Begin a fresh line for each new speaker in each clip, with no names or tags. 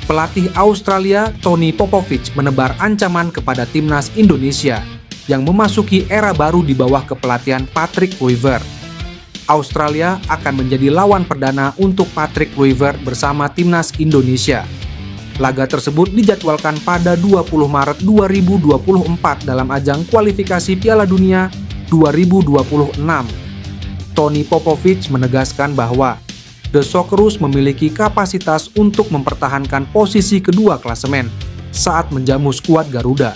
Pelatih Australia Tony Popovic menebar ancaman kepada timnas Indonesia yang memasuki era baru di bawah kepelatihan Patrick Kluivert. Australia akan menjadi lawan perdana untuk Patrick Kluivert bersama timnas Indonesia. Laga tersebut dijadwalkan pada 20 Maret 2024 dalam ajang kualifikasi Piala Dunia 2026. Tony Popovic menegaskan bahwa The Socceroos memiliki kapasitas untuk mempertahankan posisi kedua klasemen saat menjamu skuad Garuda.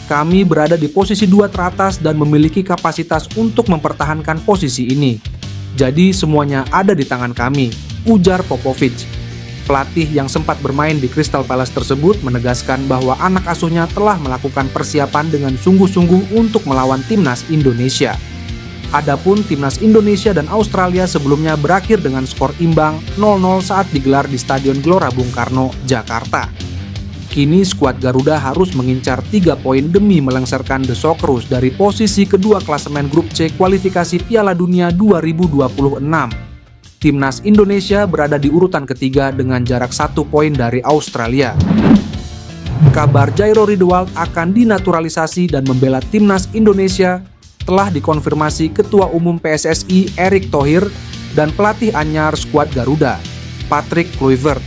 Kami berada di posisi 2 teratas dan memiliki kapasitas untuk mempertahankan posisi ini. Jadi semuanya ada di tangan kami, ujar Popovic. Pelatih yang sempat bermain di Crystal Palace tersebut menegaskan bahwa anak asuhnya telah melakukan persiapan dengan sungguh-sungguh untuk melawan timnas Indonesia. Adapun timnas Indonesia dan Australia sebelumnya berakhir dengan skor imbang 0-0 saat digelar di Stadion Gelora Bung Karno, Jakarta. Kini skuad Garuda harus mengincar 3 poin demi melengsarkan The Socceroos dari posisi kedua klasemen grup C kualifikasi Piala Dunia 2026. Timnas Indonesia berada di urutan ketiga dengan jarak 1 poin dari Australia. Kabar Jairo Riedewald akan dinaturalisasi dan membela timnas Indonesia telah dikonfirmasi Ketua Umum PSSI Erick Thohir dan pelatih anyar skuad Garuda, Patrick Kluivert.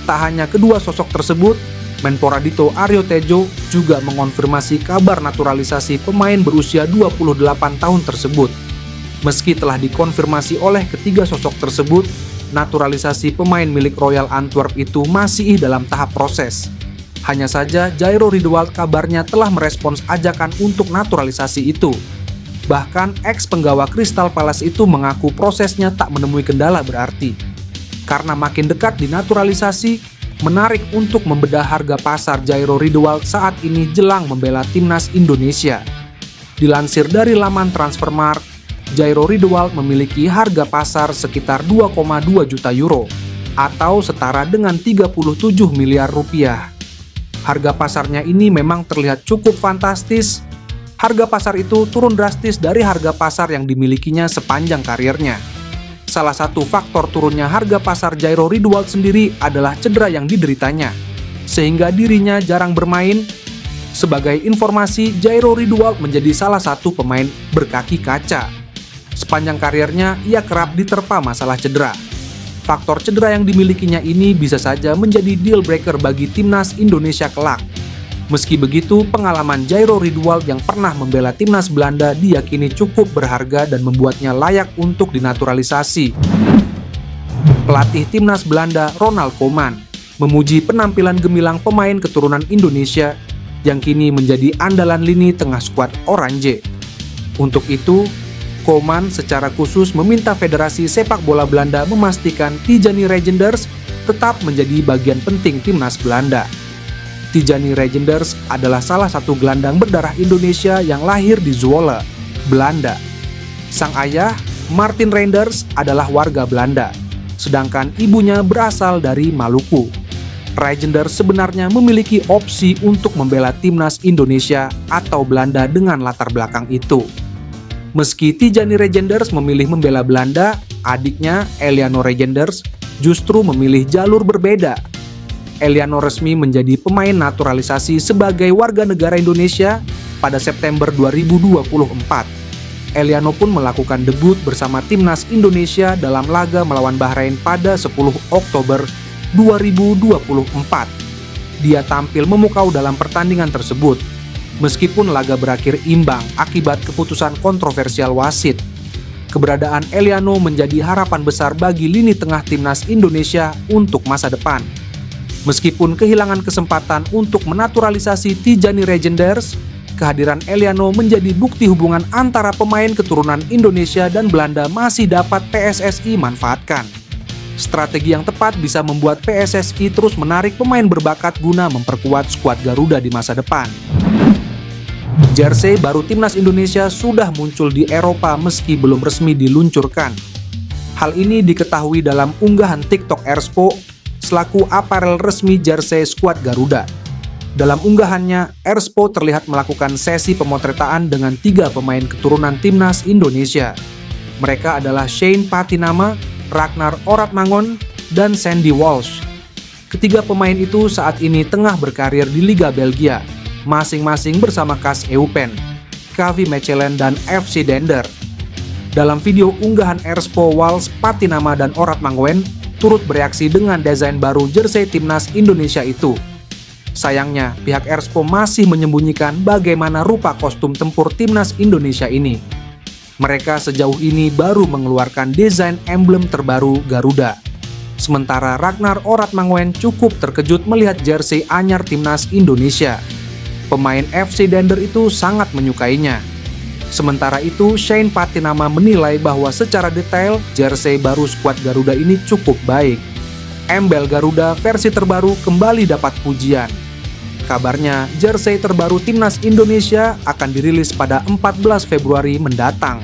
Tak hanya kedua sosok tersebut, Menpora Dito Aryo Tejo juga mengonfirmasi kabar naturalisasi pemain berusia 28 tahun tersebut. Meski telah dikonfirmasi oleh ketiga sosok tersebut, naturalisasi pemain milik Royal Antwerp itu masih dalam tahap proses. Hanya saja Jairo Riedewald kabarnya telah merespons ajakan untuk naturalisasi itu. Bahkan ex-penggawa Crystal Palace itu mengaku prosesnya tak menemui kendala berarti. Karena makin dekat dinaturalisasi, menarik untuk membedah harga pasar Jairo Riedewald saat ini jelang membela timnas Indonesia. Dilansir dari laman Transfermarkt, Jairo Riedewald memiliki harga pasar sekitar 2,2 juta euro atau setara dengan 37 miliar rupiah. Harga pasarnya ini memang terlihat cukup fantastis. Harga pasar itu turun drastis dari harga pasar yang dimilikinya sepanjang karirnya. Salah satu faktor turunnya harga pasar Jairo Riedewald sendiri adalah cedera yang dideritanya, sehingga dirinya jarang bermain. Sebagai informasi, Jairo Riedewald menjadi salah satu pemain berkaki kaca. Sepanjang karirnya, ia kerap diterpa masalah cedera. Faktor cedera yang dimilikinya ini bisa saja menjadi deal breaker bagi timnas Indonesia kelak. Meski begitu, pengalaman Jairo Riedewald yang pernah membela timnas Belanda diyakini cukup berharga dan membuatnya layak untuk dinaturalisasi. Pelatih timnas Belanda Ronald Koeman memuji penampilan gemilang pemain keturunan Indonesia yang kini menjadi andalan lini tengah skuad Oranje. Untuk itu, Koeman secara khusus meminta Federasi Sepak Bola Belanda memastikan Tijani Reijnders tetap menjadi bagian penting timnas Belanda. Tijani Reijnders adalah salah satu gelandang berdarah Indonesia yang lahir di Zwolle, Belanda. Sang ayah, Martin Reijnders, adalah warga Belanda, sedangkan ibunya berasal dari Maluku. Reijnders sebenarnya memiliki opsi untuk membela timnas Indonesia atau Belanda dengan latar belakang itu. Meski Tijani Reijnders memilih membela Belanda, adiknya Eliano Reijnders justru memilih jalur berbeda. Eliano resmi menjadi pemain naturalisasi sebagai warga negara Indonesia pada September 2024. Eliano pun melakukan debut bersama timnas Indonesia dalam laga melawan Bahrain pada 10 Oktober 2024. Dia tampil memukau dalam pertandingan tersebut, meskipun laga berakhir imbang akibat keputusan kontroversial wasit. Keberadaan Eliano menjadi harapan besar bagi lini tengah timnas Indonesia untuk masa depan. Meskipun kehilangan kesempatan untuk menaturalisasi Tijani Reijnders, kehadiran Eliano menjadi bukti hubungan antara pemain keturunan Indonesia dan Belanda masih dapat PSSI manfaatkan. Strategi yang tepat bisa membuat PSSI terus menarik pemain berbakat guna memperkuat skuad Garuda di masa depan. Jersey baru timnas Indonesia sudah muncul di Eropa meski belum resmi diluncurkan. Hal ini diketahui dalam unggahan TikTok Erspo selaku aparel resmi jersey skuad Garuda. Dalam unggahannya, Erspo terlihat melakukan sesi pemotretaan dengan 3 pemain keturunan timnas Indonesia. Mereka adalah Shane Patinama, Ragnar Oratmangon, dan Sandy Walsh. Ketiga pemain itu saat ini tengah berkarir di Liga Belgia, masing-masing bersama KAS Eupen, KV Mechelen, dan FC Dender. Dalam video unggahan Erspo Wals, Patinama dan Orad Mangwen turut bereaksi dengan desain baru jersey timnas Indonesia itu. Sayangnya, pihak Erspo masih menyembunyikan bagaimana rupa kostum tempur timnas Indonesia ini. Mereka sejauh ini baru mengeluarkan desain emblem terbaru Garuda. Sementara Ragnar Orad Mangwen cukup terkejut melihat jersey anyar timnas Indonesia. Pemain FC Dender itu sangat menyukainya. Sementara itu, Shane Patinama menilai bahwa secara detail jersey baru skuad Garuda ini cukup baik. Embel Garuda versi terbaru kembali dapat pujian. Kabarnya, jersey terbaru timnas Indonesia akan dirilis pada 14 Februari mendatang.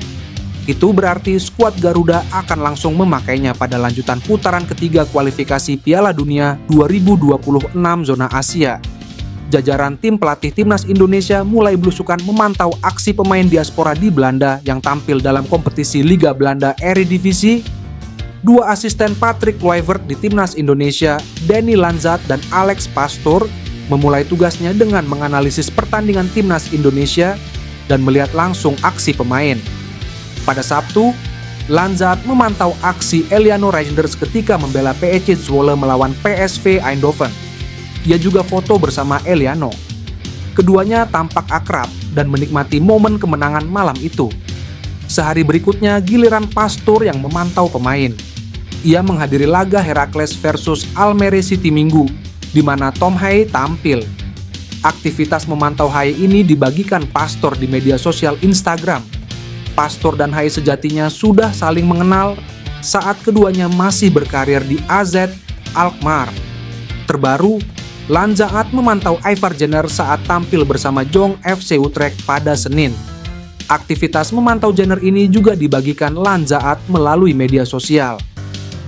Itu berarti skuad Garuda akan langsung memakainya pada lanjutan putaran ketiga kualifikasi Piala Dunia 2026 zona Asia. Jajaran tim pelatih timnas Indonesia mulai belusukan memantau aksi pemain diaspora di Belanda yang tampil dalam kompetisi Liga Belanda Eredivisie. Dua asisten Patrick Kluivert di timnas Indonesia, Danny Lanzat dan Alex Pastoor, memulai tugasnya dengan menganalisis pertandingan timnas Indonesia dan melihat langsung aksi pemain. Pada Sabtu, Lanzat memantau aksi Eliano Reijnders ketika membela PSC Zwolle melawan PSV Eindhoven. Ia juga foto bersama Eliano. Keduanya tampak akrab dan menikmati momen kemenangan malam itu. Sehari berikutnya, giliran Pastoor yang memantau pemain. Ia menghadiri laga Heracles versus Almere City Minggu, di mana Tom Haye tampil. Aktivitas memantau Haye ini dibagikan Pastoor di media sosial Instagram. Pastoor dan Haye sejatinya sudah saling mengenal saat keduanya masih berkarir di AZ Alkmaar. Terbaru, Lanzaat memantau Ivar Jenner saat tampil bersama Jong FC Utrecht pada Senin. Aktivitas memantau Jenner ini juga dibagikan Lanzaat melalui media sosial.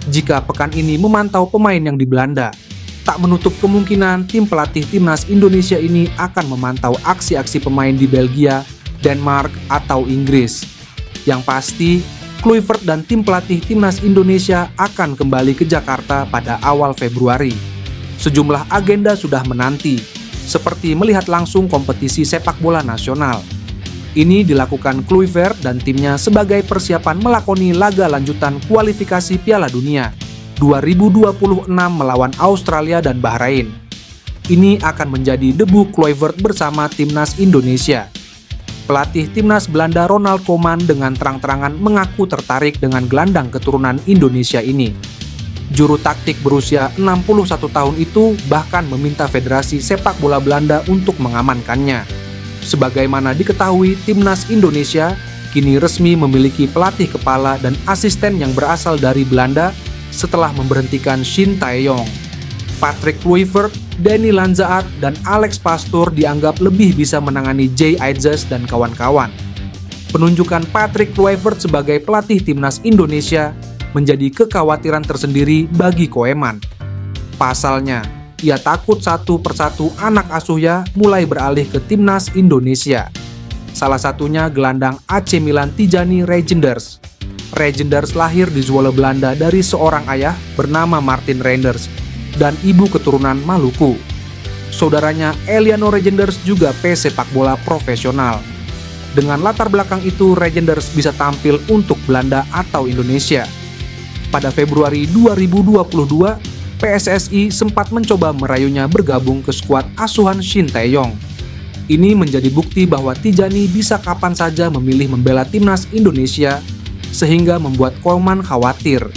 Jika pekan ini memantau pemain yang di Belanda, tak menutup kemungkinan tim pelatih timnas Indonesia ini akan memantau aksi-aksi pemain di Belgia, Denmark, atau Inggris. Yang pasti, Kluivert dan tim pelatih timnas Indonesia akan kembali ke Jakarta pada awal Februari. Sejumlah agenda sudah menanti, seperti melihat langsung kompetisi sepak bola nasional. Ini dilakukan Kluivert dan timnya sebagai persiapan melakoni laga lanjutan kualifikasi Piala Dunia 2026 melawan Australia dan Bahrain. Ini akan menjadi debu Kluivert bersama timnas Indonesia. Pelatih timnas Belanda Ronald Koeman dengan terang-terangan mengaku tertarik dengan gelandang keturunan Indonesia ini. Juru taktik berusia 61 tahun itu bahkan meminta Federasi Sepak Bola Belanda untuk mengamankannya. Sebagaimana diketahui, timnas Indonesia kini resmi memiliki pelatih kepala dan asisten yang berasal dari Belanda setelah memberhentikan Shin Tae-yong. Patrick Kluivert, Danny Lanzaat, dan Alex Pastoor dianggap lebih bisa menangani Jay Aizes dan kawan-kawan. Penunjukan Patrick Kluivert sebagai pelatih timnas Indonesia menjadi kekhawatiran tersendiri bagi Koeman. Pasalnya, ia takut satu persatu anak asuhnya mulai beralih ke timnas Indonesia. Salah satunya gelandang AC Milan Tijani Reijnders. Reijnders lahir di Zwolle, Belanda dari seorang ayah bernama Martin Reijnders dan ibu keturunan Maluku. Saudaranya Eliano Reijnders juga pesepak bola profesional. Dengan latar belakang itu, Reijnders bisa tampil untuk Belanda atau Indonesia. Pada Februari 2022, PSSI sempat mencoba merayunya bergabung ke skuad asuhan Shin Tae-yong. Ini menjadi bukti bahwa Tijani bisa kapan saja memilih membela timnas Indonesia, sehingga membuat Koeman khawatir